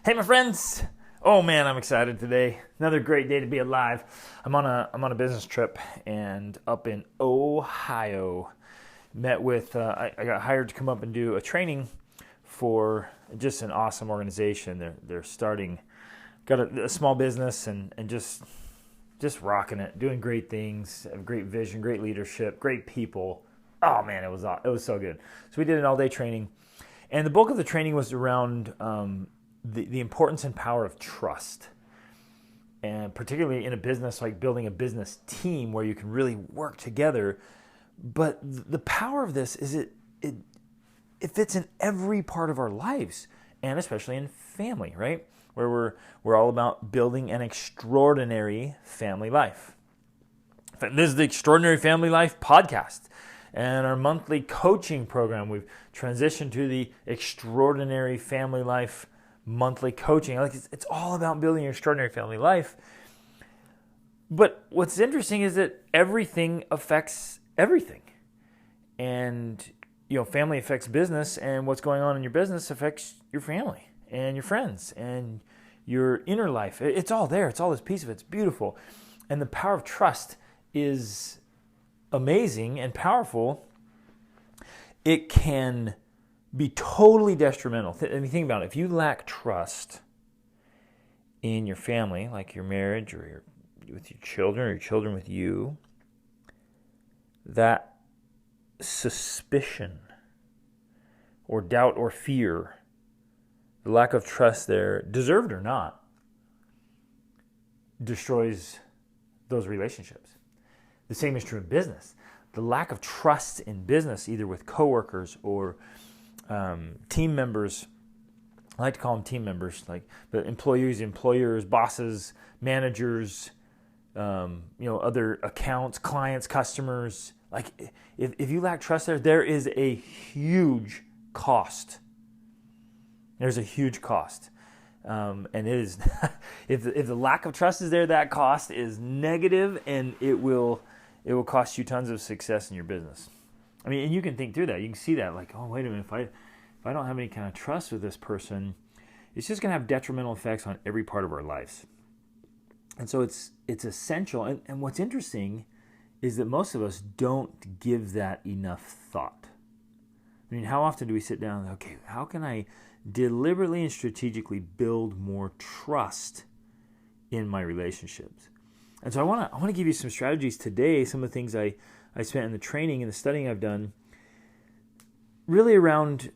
Hey, my friends! Oh man, I'm excited today. Another great day to be alive. I'm on a business trip and up in Ohio. Met with I got hired to come up and do a training for just an awesome organization. They're starting, got a small business and just rocking it, doing great things, have great vision, great leadership, great people. Oh man, it was so good. So we did an all-day training, and the bulk of the training was around the importance and power of trust, and particularly in a business, like building a business team where you can really work together. But the power of this is it fits in every part of our lives, and especially in family, right? Where we're all about building an extraordinary family life. In fact, this is the Extraordinary Family Life podcast, and our monthly coaching program. We've transitioned to the Extraordinary Family Life monthly coaching. Like it's all about building your extraordinary family life. But what's interesting is that everything affects everything. And family affects business, and what's going on in your business affects your family and your friends and your inner life. It's all there. It's all this piece of it. It's beautiful. And the power of trust is amazing and powerful. It can be totally detrimental. I mean, think about it. If you lack trust in your family, like your marriage or with your children with you, that suspicion or doubt or fear, the lack of trust there, deserved or not, destroys those relationships. The same is true in business. The lack of trust in business, either with coworkers or team members, I like to call them team members, but employers, bosses, managers, other accounts, clients, customers. Like if you lack trust there is a huge cost. There's a huge cost, and it is if the lack of trust is there, that cost is negative, and it will cost you tons of success in your business. I mean, and you can think through that. You can see that, like, oh, wait a minute, if I don't have any kind of trust with this person, it's just going to have detrimental effects on every part of our lives. And so it's essential. And what's interesting is that most of us don't give that enough thought. I mean, how often do we sit down and, okay, how can I deliberately and strategically build more trust in my relationships? And so I want to give you some strategies today, some of the things I spent in the training and the studying I've done, really around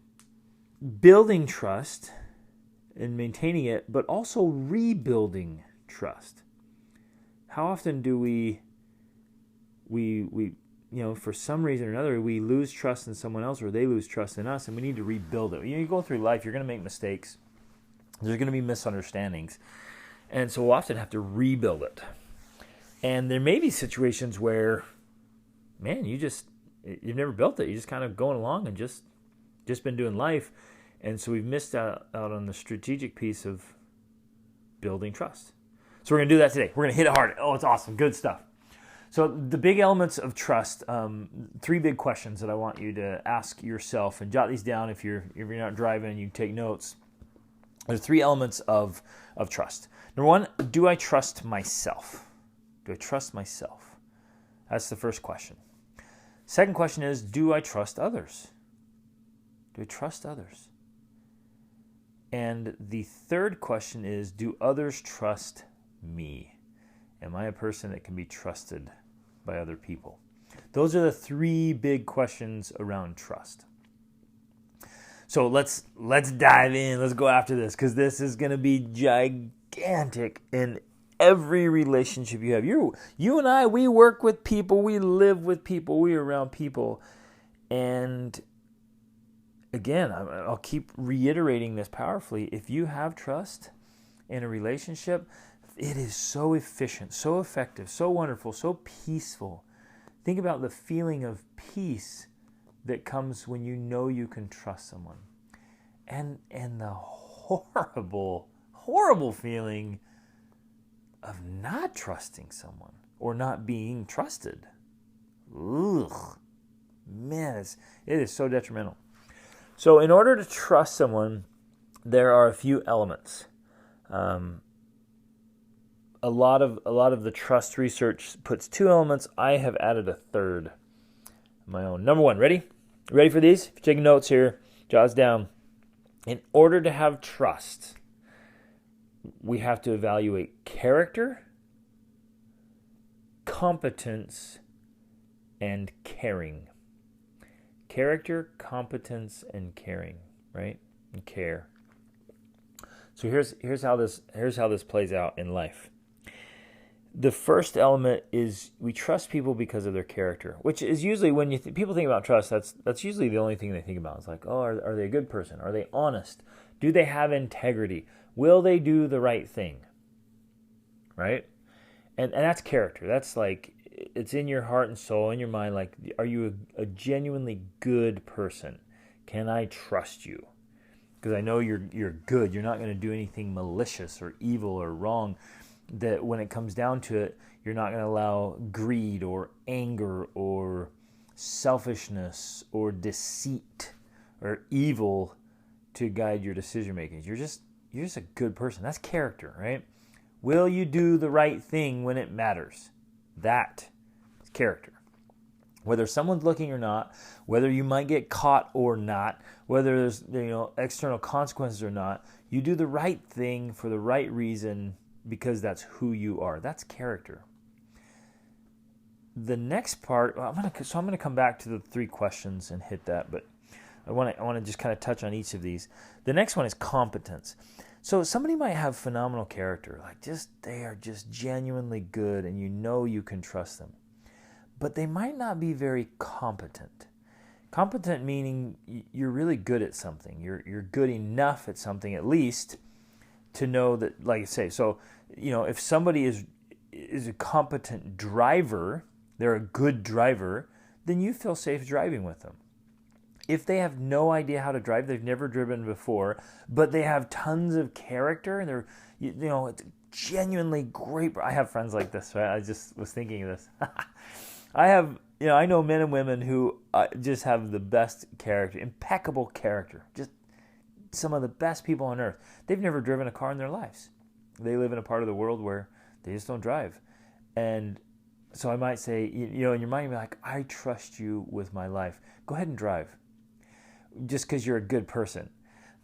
building trust and maintaining it, but also rebuilding trust. How often do we for some reason or another, we lose trust in someone else, or they lose trust in us, and we need to rebuild it. You go through life, you're going to make mistakes. There's going to be misunderstandings. And so we'll often have to rebuild it. And there may be situations where, man, you've never built it. You're just kind of going along and just been doing life. And so we've missed out on the strategic piece of building trust. So we're going to do that today. We're going to hit it hard. Oh, it's awesome. Good stuff. So the big elements of trust, 3 big questions that I want you to ask yourself, and jot these down if you're not driving and you take notes. There's 3 elements of trust. Number 1, do I trust myself? Do I trust myself? That's the first question. Second question is, do I trust others? Do I trust others? And the third question is, do others trust me? Am I a person that can be trusted by other people? Those are the 3 big questions around trust. So let's dive in. Let's go after this, because this is going to be gigantic in every relationship you have. You and I, we work with people, we live with people, we are around people. And again, I'll keep reiterating this powerfully. If you have trust in a relationship, it is so efficient, so effective, so wonderful, so peaceful. Think about the feeling of peace that comes when you know you can trust someone. And the horrible feeling of not trusting someone or not being trusted. Ugh. Man, it is so detrimental. So in order to trust someone, there are a few elements. A lot of the trust research puts 2 elements. I have added a third of my own. Number 1, ready? Ready for these? If you're taking notes here, jot down. In order to have trust, we have to evaluate character, competence, and caring. Character, competence, and caring, right? And care. So here's how this plays out in life. The first element is we trust people because of their character, which is usually when people think about trust, that's usually the only thing they think about. It's like, oh, are they a good person? Are they honest? Do they have integrity? Will they do the right thing? Right? And that's character. That's like, it's in your heart and soul, in your mind. Like, are you a genuinely good person? Can I trust you? Because I know you're good. You're not going to do anything malicious or evil or wrong. That when it comes down to it, you're not going to allow greed or anger or selfishness or deceit or evil to guide your decision making. You're just a good person. That's character, right? Will you do the right thing when it matters? That is character. Whether someone's looking or not, whether you might get caught or not, whether there's external consequences or not, you do the right thing for the right reason because that's who you are. That's character. The next part, I'm going to come back to the 3 questions and hit that, but I want to just kind of touch on each of these. The next one is competence. So somebody might have phenomenal character, like they are just genuinely good, and you can trust them. But they might not be very competent. Competent meaning you're really good at something. You're good enough at something, at least, to know that, like I say, so, if somebody is a competent driver, they're a good driver, then you feel safe driving with them. If they have no idea how to drive, they've never driven before, but they have tons of character and they're, it's genuinely great. I have friends like this, right? I just was thinking of this. I know men and women who just have the best character, impeccable character, just some of the best people on earth. They've never driven a car in their lives. They live in a part of the world where they just don't drive. And so I might say, in your mind, you'd be like, I trust you with my life. Go ahead and drive. Just because you're a good person.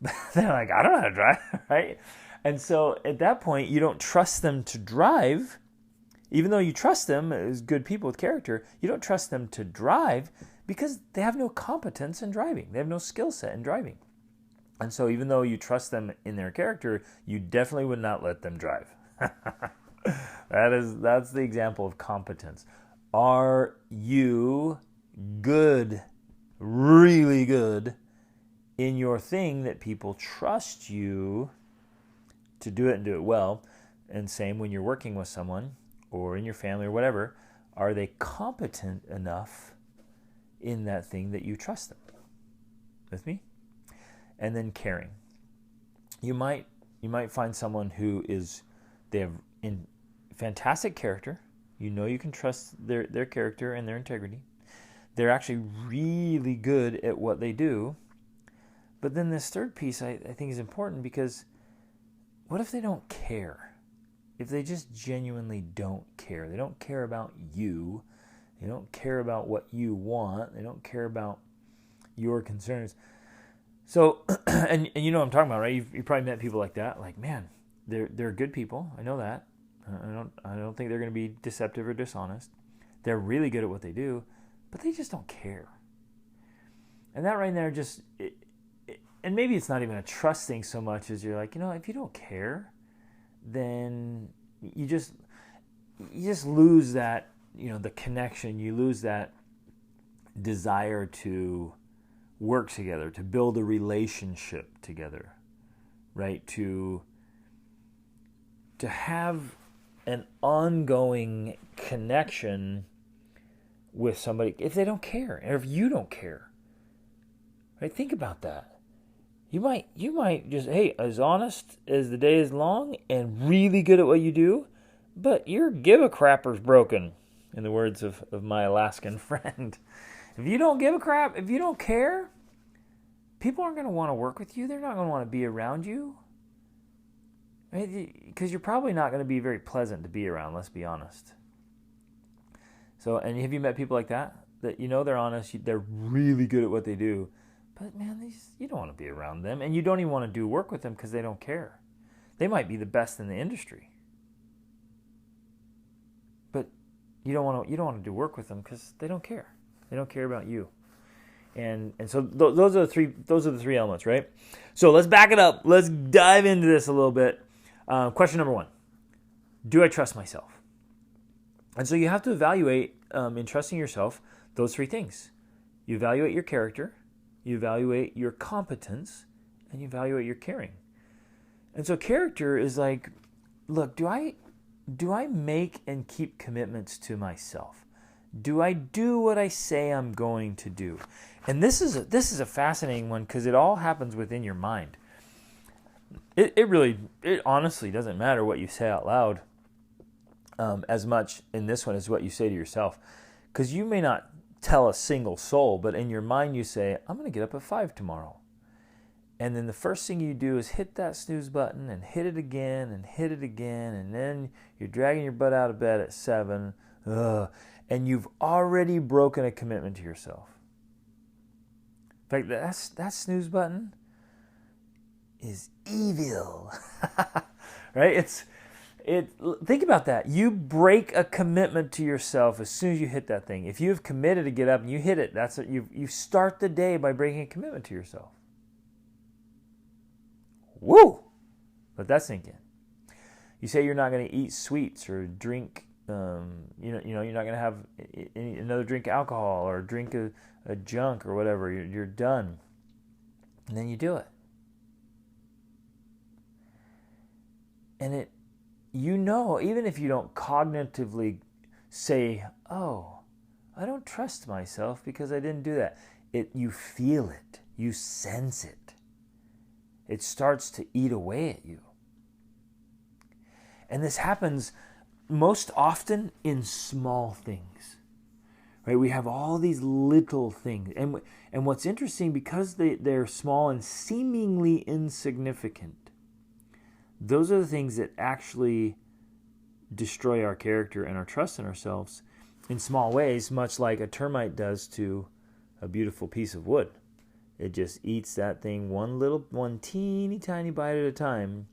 But they're like, I don't know how to drive, right? And so at that point, you don't trust them to drive. Even though you trust them as good people with character, you don't trust them to drive because they have no competence in driving. They have no skill set in driving. And so even though you trust them in their character, you definitely would not let them drive. That's the example of competence. Are you good, really good, in your thing that people trust you to do it and do it well? And same when you're working with someone or in your family or whatever, are they competent enough in that thing that you trust them? With me? And then caring. You might find someone who they have fantastic character. You can trust their character and their integrity. They're actually really good at what they do. But then this third piece I think is important, because what if they don't care? If they just genuinely don't care. They don't care about you. They don't care about what you want. They don't care about your concerns. So, and you know what I'm talking about, right? You've probably met people like that. Like, man, they're good people. I know that. I don't think they're going to be deceptive or dishonest. They're really good at what they do, but they just don't care. And that right there and maybe it's not even a trust thing so much as you're like, if you don't care, then you just lose that, the connection. You lose that desire to work together, to build a relationship together, right? To have an ongoing connection with somebody if they don't care, or if you don't care, right? Think about that. You might just, as honest as the day is long and really good at what you do, but your give-a-crapper's broken, in the words of my Alaskan friend. If you don't give a crap, if you don't care, people aren't going to want to work with you. They're not going to want to be around you. right? Because you're probably not going to be very pleasant to be around, let's be honest. So, and have you met people like that? That they're honest, they're really good at what they do, but man, you don't want to be around them, and you don't even want to do work with them because they don't care. They might be the best in the industry, but you don't want to do work with them because they don't care. They don't care about you. And so those are the three elements, right? So let's back it up. Let's dive into this a little bit. Question number 1: do I trust myself? And so you have to evaluate in trusting yourself those three things. You evaluate your character, you evaluate your competence, and you evaluate your caring. And so character is like, look, do I make and keep commitments to myself? Do I do what I say I'm going to do? And this is a fascinating one because it all happens within your mind. It honestly doesn't matter what you say out loud as much in this one as what you say to yourself. Because you may not tell a single soul, but in your mind you say, I'm going to get up at 5 tomorrow. And then the first thing you do is hit that snooze button and hit it again and hit it again. And then you're dragging your butt out of bed at 7. And you've already broken a commitment to yourself. In fact, that snooze button is evil. Right? Think about that. You break a commitment to yourself as soon as you hit that thing. If you've committed to get up and you hit it, that's what you start the day by breaking a commitment to yourself. Woo! Let that sink in. You say you're not going to eat sweets or drink. You're not going to have another drink of alcohol or drink a junk or whatever. You're done, and then you do it. And even if you don't cognitively say, "Oh, I don't trust myself because I didn't do that," you feel it, you sense it. It starts to eat away at you. And this happens most often in small things. Right? We have all these little things. And what's interesting, because they're small and seemingly insignificant, those are the things that actually destroy our character and our trust in ourselves in small ways, much like a termite does to a beautiful piece of wood. It just eats that thing one teeny tiny bite at a time,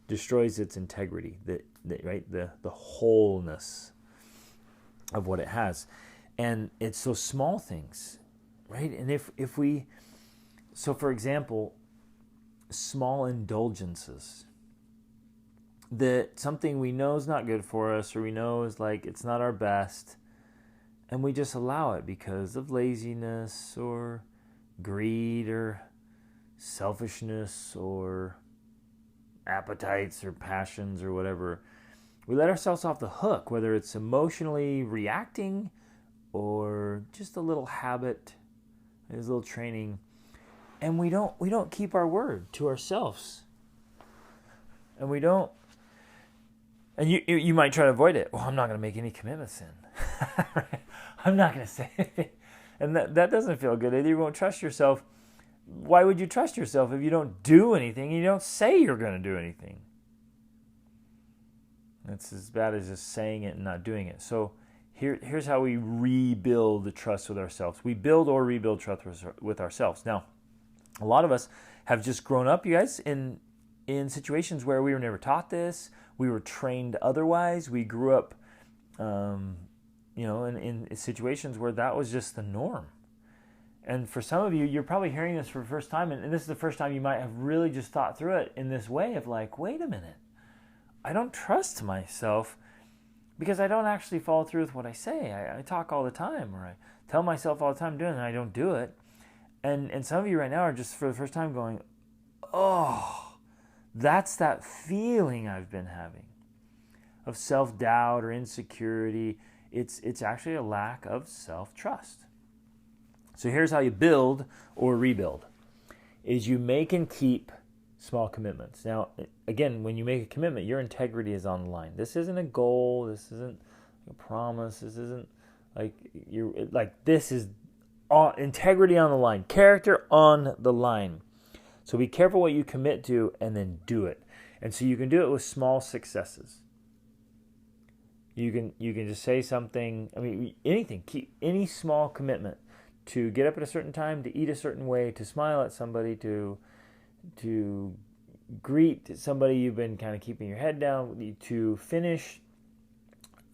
destroys its integrity, the wholeness of what it has. And it's those small things, right? And if we, so for example, small indulgences, that something we know is not good for us, or we know is like it's not our best, and we just allow it because of laziness or greed or selfishness or appetites or passions or whatever. We let ourselves off the hook, whether it's emotionally reacting or just a little habit, a little training, and we don't keep our word to ourselves. And we don't. And you might try to avoid it. Well, I'm not going to make any commitments then. Right? I'm not going to say anything. And that doesn't feel good either. You won't trust yourself. Why would you trust yourself if you don't do anything and you don't say you're going to do anything? That's as bad as just saying it and not doing it. So here's how we rebuild the trust with ourselves. We build or rebuild trust with ourselves. Now, a lot of us have just grown up, you guys, in situations where we were never taught this. We were trained otherwise. We grew up in situations where that was just the norm. And for some of you, you're probably hearing this for the first time, and this is the first time you might have really just thought through it in this way of like, wait a minute, I don't trust myself because I don't actually follow through with what I say. I talk all the time, or I tell myself all the time I'm doing it, and I don't do it. And some of you right now are just for the first time going, oh, that's that feeling I've been having of self-doubt or insecurity. It's actually a lack of self-trust. So here's how you build or rebuild, is you make and keep small commitments. Now, again, when you make a commitment, your integrity is on the line. This isn't a goal. This isn't a promise. This isn't this is integrity on the line, character on the line. So be careful what you commit to and then do it. And so you can do it with small successes. You can just say something, anything, keep any small commitment to get up at a certain time, to eat a certain way, to smile at somebody, to greet somebody you've been kind of keeping your head down, to finish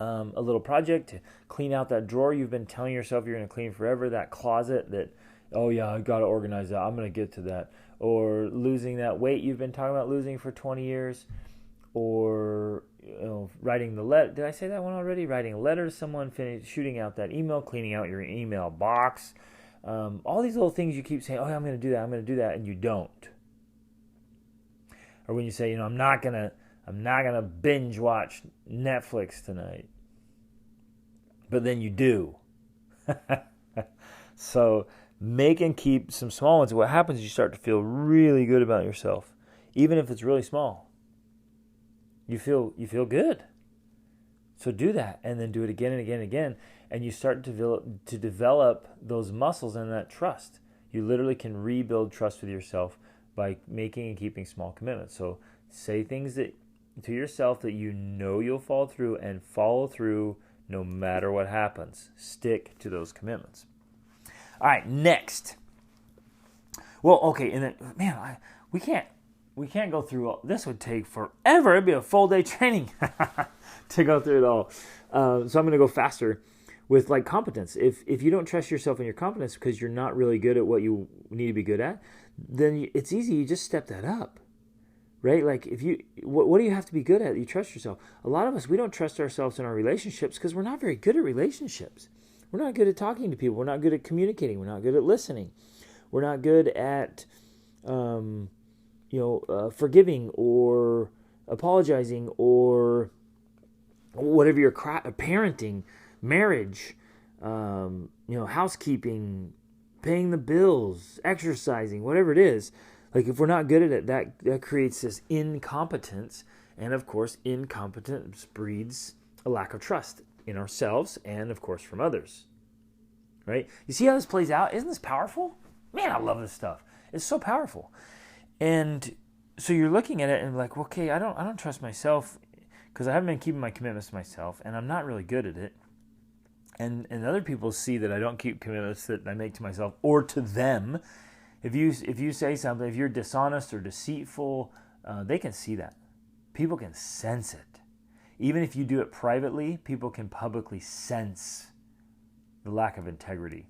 a little project, to clean out that drawer you've been telling yourself you're going to clean forever, that closet that, oh yeah, I've got to organize that, I'm going to get to that, or losing that weight you've been talking about losing for 20 years, or writing the letter. Did I say that one already? Writing a letter to someone, shooting out that email, cleaning out your email box. All these little things you keep saying, oh yeah, I'm going to do that, and you don't. Or when you say, I'm not gonna binge watch Netflix tonight, but then you do. So make and keep some small ones. What happens is you start to feel really good about yourself, even if it's really small. You feel good. So do that, and then do it again and again and again, and you start to develop those muscles and that trust. You literally can rebuild trust with yourself by making and keeping small commitments. So say things to yourself that you'll follow through, and follow through no matter what happens. Stick to those commitments. All right, next. Well, okay, and then, man, we can't go through all. This would take forever. It'd be a full day training to go through it all. So I'm going to go faster with like competence. If you don't trust yourself in your competence because you're not really good at what you need to be good at, then it's easy. You just step that up, right? Like what do you have to be good at? You trust yourself. A lot of us, we don't trust ourselves in our relationships because we're not very good at relationships. We're not good at talking to people. We're not good at communicating. We're not good at listening. We're not good at, forgiving or apologizing or whatever you're parenting, marriage, housekeeping, paying the bills, exercising, whatever it is. Like if we're not good at it, that creates this incompetence. And of course, incompetence breeds a lack of trust in ourselves and of course from others. Right? You see how this plays out? Isn't this powerful? Man, I love this stuff. It's so powerful. And so you're looking at it and like, okay, I don't trust myself because I haven't been keeping my commitments to myself and I'm not really good at it. And other people see that I don't keep commitments that I make to myself or to them. If you say something, if you're dishonest or deceitful, they can see that. People can sense it. Even if you do it privately, people can publicly sense the lack of integrity.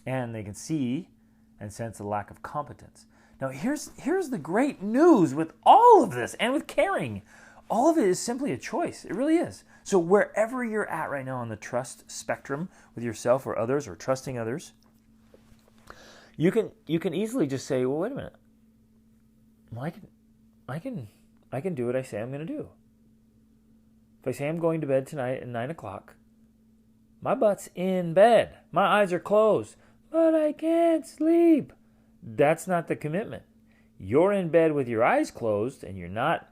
And they can see and sense the lack of competence. Now here's the great news with all of this and with caring. All of it is simply a choice. It really is. So wherever you're at right now on the trust spectrum with yourself or others or trusting others, you can easily just say, well, wait a minute. Well, I can do what I say I'm going to do. If I say I'm going to bed tonight at 9 o'clock, my butt's in bed. My eyes are closed, but I can't sleep. That's not the commitment. You're in bed with your eyes closed and you're not,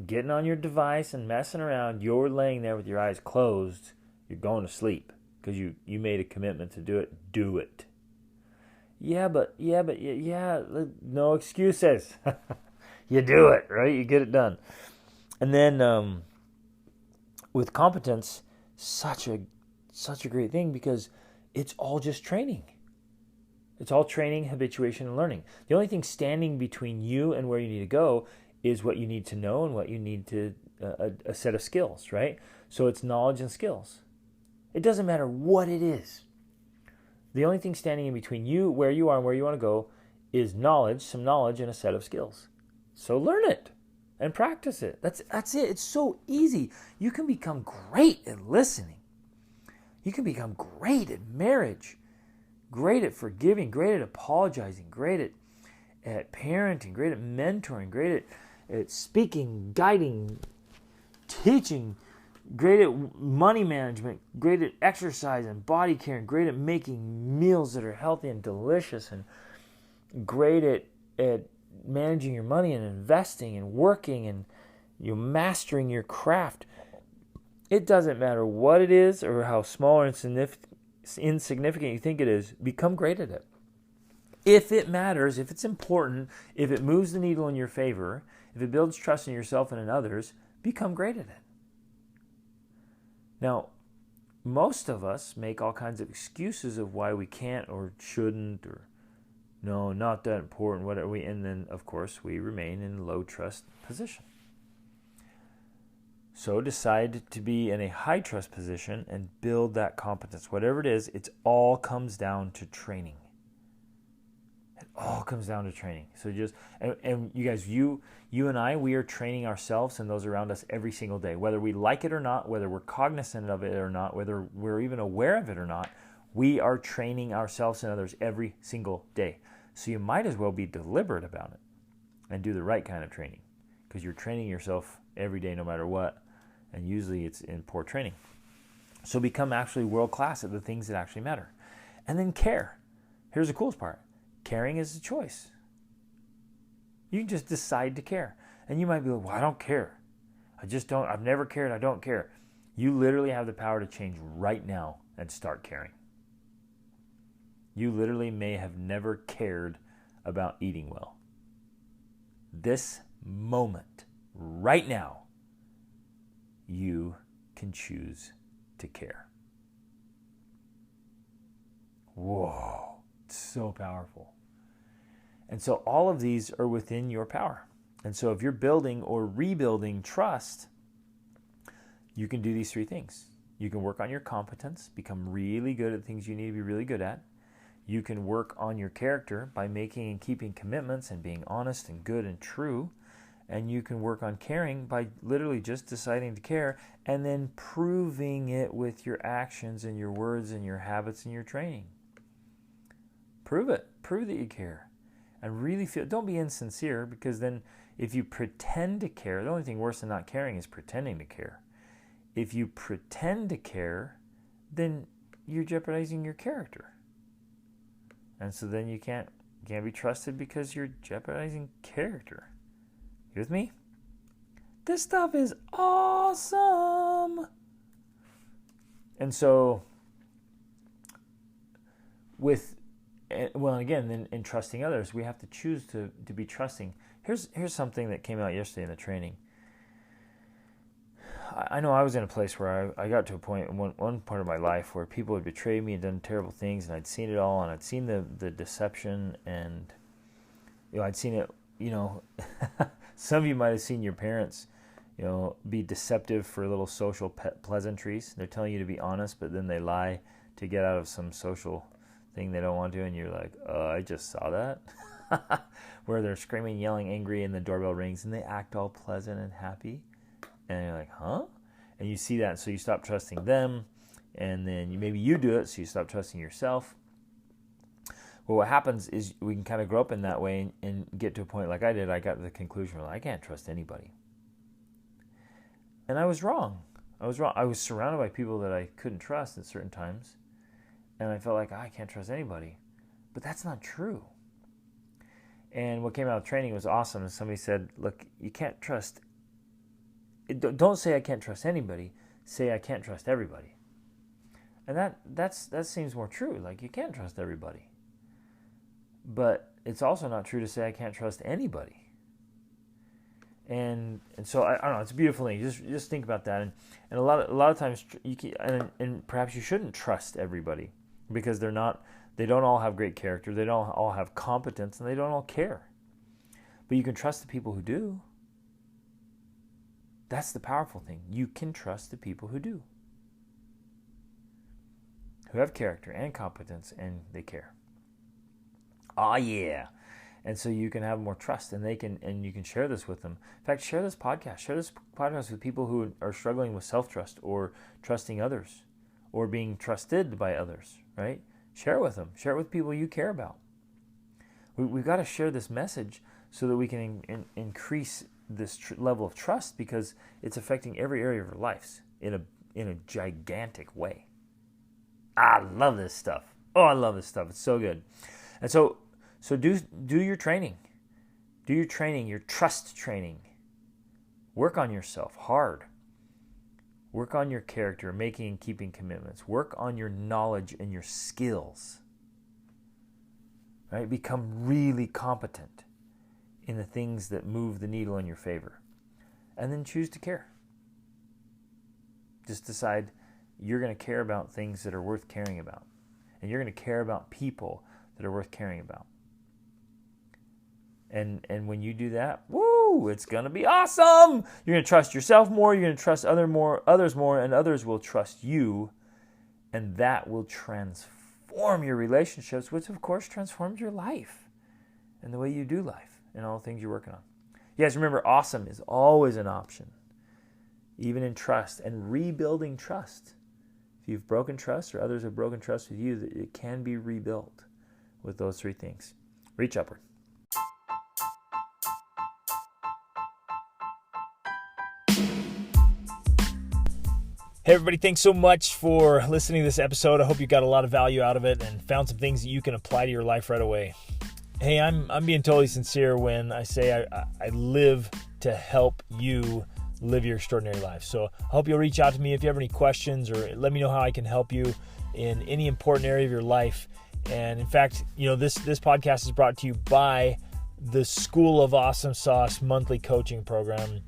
getting on your device and messing around. You're laying there with your eyes closed. You're going to sleep because you made a commitment to do it. Do it. Yeah, no excuses. You do it, right? You get it done. And then with competence, such a great thing because it's all just training. It's all training, habituation, and learning. The only thing standing between you and where you need to go is what you need to know and what you need to, a set of skills, right? So it's knowledge and skills. It doesn't matter what it is. The only thing standing in between you, where you are and where you want to go, is knowledge, some knowledge, and a set of skills. So learn it and practice it. That's it. It's so easy. You can become great at listening. You can become great at marriage, great at forgiving, great at apologizing, great at parenting, great at mentoring, great at speaking, guiding, teaching, great at money management, great at exercise and body care, and great at making meals that are healthy and delicious, and great at managing your money and investing and working and mastering your craft. It doesn't matter what it is or how small or insignificant you think it is, become great at it. If it matters, if it's important, if it moves the needle in your favor, if If it builds trust in yourself and in others, become great at it. Now, most of us make all kinds of excuses of why we can't or shouldn't, or no, not that important, whatever and then of course we remain in a low trust position. So decide to be in a high trust position and build that competence. Whatever it is, it all comes down to training. It all comes down to training. So and you guys, you and I, we are training ourselves and those around us every single day. Whether we like it or not, whether we're cognizant of it or not, whether we're even aware of it or not, we are training ourselves and others every single day. So you might as well be deliberate about it and do the right kind of training, because you're training yourself every day no matter what, and usually it's in poor training. So become actually world-class at the things that actually matter. And then care. Here's the coolest part. Caring is a choice. You can just decide to care. And you might be like, well, I don't care. I've never cared, I don't care. You literally have the power to change right now and start caring. You literally may have never cared about eating well. This moment, right now, you can choose to care. Whoa, it's so powerful. And so all of these are within your power. And so if you're building or rebuilding trust, you can do these three things. You can work on your competence, become really good at things you need to be really good at. You can work on your character by making and keeping commitments and being honest and good and true. And you can work on caring by literally just deciding to care and then proving it with your actions and your words and your habits and your training. Prove it. Prove that you care. And really feel, don't be insincere, because then if you pretend to care, the only thing worse than not caring is pretending to care. If you pretend to care, then you're jeopardizing your character. And so then you can't be trusted because you're jeopardizing character. You with me? This stuff is awesome. And so in trusting others, we have to choose to be trusting. Here's something that came out yesterday in the training. I know I was in a place where I got to a point, one point of my life, where people had betrayed me and done terrible things, and I'd seen it all, and I'd seen the deception, and I'd seen it. Some of you might have seen your parents, be deceptive for little social pleasantries. They're telling you to be honest, but then they lie to get out of some social thing they don't want to, and you're like, I just saw that. Where they're screaming, yelling, angry, and the doorbell rings, and they act all pleasant and happy. And you're like, huh? And you see that, so you stop trusting them, and then maybe you do it, so you stop trusting yourself. Well, what happens is we can kind of grow up in that way and get to a point like I did. I got to the conclusion, I can't trust anybody. And I was wrong. I was surrounded by people that I couldn't trust at certain times, and I felt like, I can't trust anybody. But that's not true. And what came out of training was awesome. And somebody said, look, you can't trust. Don't say I can't trust anybody. Say I can't trust everybody. And that seems more true. Like, you can't trust everybody. But it's also not true to say I can't trust anybody. And so I don't know. It's a beautiful thing. Just think about that. And a lot of times you can, and perhaps you shouldn't trust everybody, because they don't all have great character. They don't all have competence, and they don't all care. But you can trust the people who do. That's the powerful thing. You can trust the people who do. Who have character and competence, and they care. Oh yeah. And so you can have more trust, and you can share this with them. In fact, share this podcast. Share this podcast with people who are struggling with self-trust or trusting others or being trusted by others, right? Share it with them. Share it with people you care about. We've got to share this message so that we can increase this level of trust, because it's affecting every area of our lives in a gigantic way. I love this stuff. Oh, I love this stuff. It's so good. And so do your training. Do your training, your trust training. Work on yourself hard. Work on your character, making and keeping commitments. Work on your knowledge and your skills. Right? Become really competent in the things that move the needle in your favor. And then choose to care. Just decide you're going to care about things that are worth caring about. And you're going to care about people that are worth caring about. And when you do that, woo, it's going to be awesome. You're going to trust yourself more, you're going to trust others more, and others will trust you. And that will transform your relationships, which of course transforms your life and the way you do life and all the things you're working on. You guys remember, awesome is always an option, even in trust and rebuilding trust. If you've broken trust or others have broken trust with you, it can be rebuilt with those three things. Reach upward. Hey everybody, thanks so much for listening to this episode. I hope you got a lot of value out of it and found some things that you can apply to your life right away. Hey, I'm being totally sincere when I say I live to help you live your extraordinary life. So I hope you'll reach out to me if you have any questions, or let me know how I can help you in any important area of your life. And in fact, this podcast is brought to you by the School of Awesome Sauce monthly coaching program.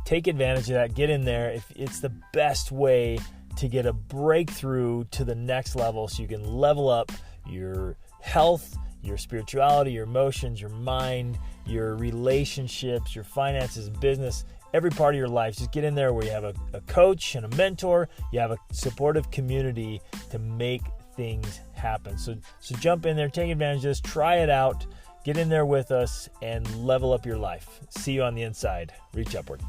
Take advantage of that. Get in there. It's the best way to get a breakthrough to the next level so you can level up your health, your spirituality, your emotions, your mind, your relationships, your finances, business, every part of your life. Just get in there where you have a coach and a mentor. You have a supportive community to make things happen. So jump in there, take advantage of this, try it out, get in there with us, and level up your life. See you on the inside. Reach upward.